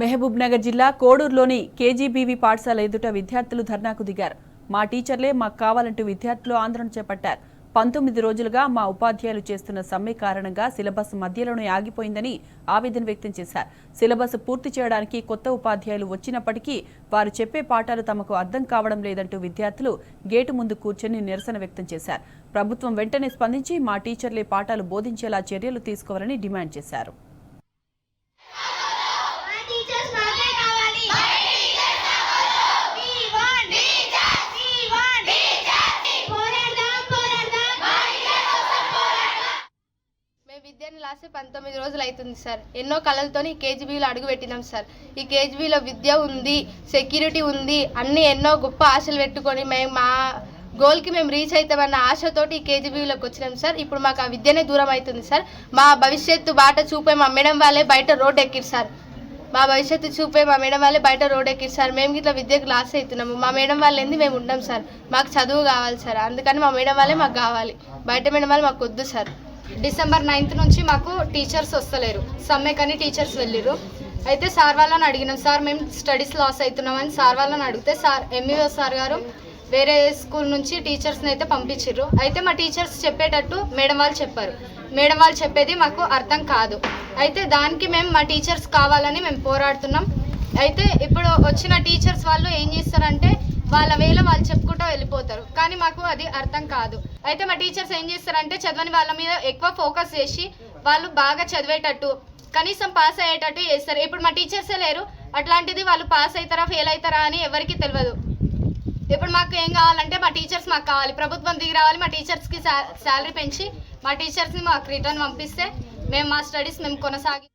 మహబూబ్ నగర్ జిల్లా కోడూరులోని కేజీబీవీ పాఠశాల ఎదుట విద్యార్థులు ధర్నాకు దిగారు. మా టీచర్లే మాకు కావాలంటూ విద్యార్థులు ఆందోళన చేపట్టారు. 19 రోజులుగా మా ఉపాధ్యాయులు చేస్తున్న సమ్మె కారణంగా సిలబస్ మధ్యలోనే ఆగిపోయిందని ఆవేదన వ్యక్తం చేశారు. సిలబస్ పూర్తి చేయడానికి కొత్త ఉపాధ్యాయులు వచ్చినప్పటికీ వారు చెప్పే పాఠాలు తమకు అర్థం కావడం లేదంటూ విద్యార్థులు గేటు ముందు కూర్చొని నిరసన వ్యక్తం చేశారు. ప్రభుత్వం వెంటనే స్పందించి మా టీచర్లే పాఠాలు బోధించేలా చర్యలు తీసుకోవాలని డిమాండ్ చేశారు. విద్యను లాసే 19 రోజులు అవుతుంది సార్. ఎన్నో కళలతో ఈ కేజీబీలో అడుగు పెట్టినాం సార్. ఈ కేజీబీలో విద్య ఉంది, సెక్యూరిటీ ఉంది, అన్ని ఎన్నో గొప్ప ఆశలు పెట్టుకొని మేము మా గోల్కి మేము రీచ్ అవుతామన్న ఆశతోటి ఈ కేజీబీలోకి వచ్చినాం సార్. ఇప్పుడు మాకు ఆ విద్యనే దూరం అవుతుంది సార్. మా భవిష్యత్తు బాట చూపే మా మేడం వాళ్ళే బయట రోడ్ ఎక్కిరు సార్. మా భవిష్యత్తు చూపే మా మేడం వాళ్ళే బయట రోడ్ ఎక్కిరు సార్. మేము ఇట్లా విద్యకు లాస్ అవుతున్నాము. మా మేడం వాళ్ళు ఏంది మేము ఉండం సార్. మాకు చదువు కావాలి సార్. అందుకని మా మేడం వాళ్ళే మాకు కావాలి. బయట మేడం వాళ్ళు మాకు వద్దు సార్. డిసెంబర్ 9th నుంచి మాకు టీచర్స్ వస్తలేరు. సమ్మె కానీ టీచర్స్ వెళ్ళిరు. అయితే సార్ వాళ్ళని అడిగినాం, సార్ మేము స్టడీస్ లాస్ అవుతున్నామని సార్ వాళ్ళని అడిగితే సార్ ఎంఈఓ సార్ గారు వేరే స్కూల్ నుంచి టీచర్స్ని అయితే పంపించారు. అయితే మా టీచర్స్ చెప్పేటట్టు మేడం వాళ్ళు చెప్పారు. మేడం వాళ్ళు చెప్పేది మాకు అర్థం కాదు. అయితే దానికి మేము మా టీచర్స్ కావాలని మేము పోరాడుతున్నాం. అయితే ఇప్పుడు వచ్చిన టీచర్స్ వాళ్ళు ఏం చేస్తారంటే వాళ్ళ వేళ వాళ్ళు చెప్పుకుంటూ వెళ్ళిపోతారు. కానీ మాకు అది అర్థం కాదు. అయితే మా టీచర్స్ ఏం చేస్తారంటే చదవని వాళ్ళ మీద ఎక్కువ ఫోకస్ చేసి వాళ్ళు బాగా చదివేటట్టు కనీసం పాస్ అయ్యేటట్టు చేస్తారు. ఇప్పుడు మా టీచర్సే లేరు. అట్లాంటిది వాళ్ళు పాస్ అవుతారా ఫెయిల్ అవుతారా అని ఎవరికి తెలియదు. ఇప్పుడు మాకు ఏం కావాలంటే మా టీచర్స్ మాకు కావాలి. ప్రభుత్వం దిగి రావాలి. మా టీచర్స్కి శాలరీ పెంచి మా టీచర్స్ని మాకు రిటర్న్ పంపిస్తే మేము మా స్టడీస్ మేము కొనసాగి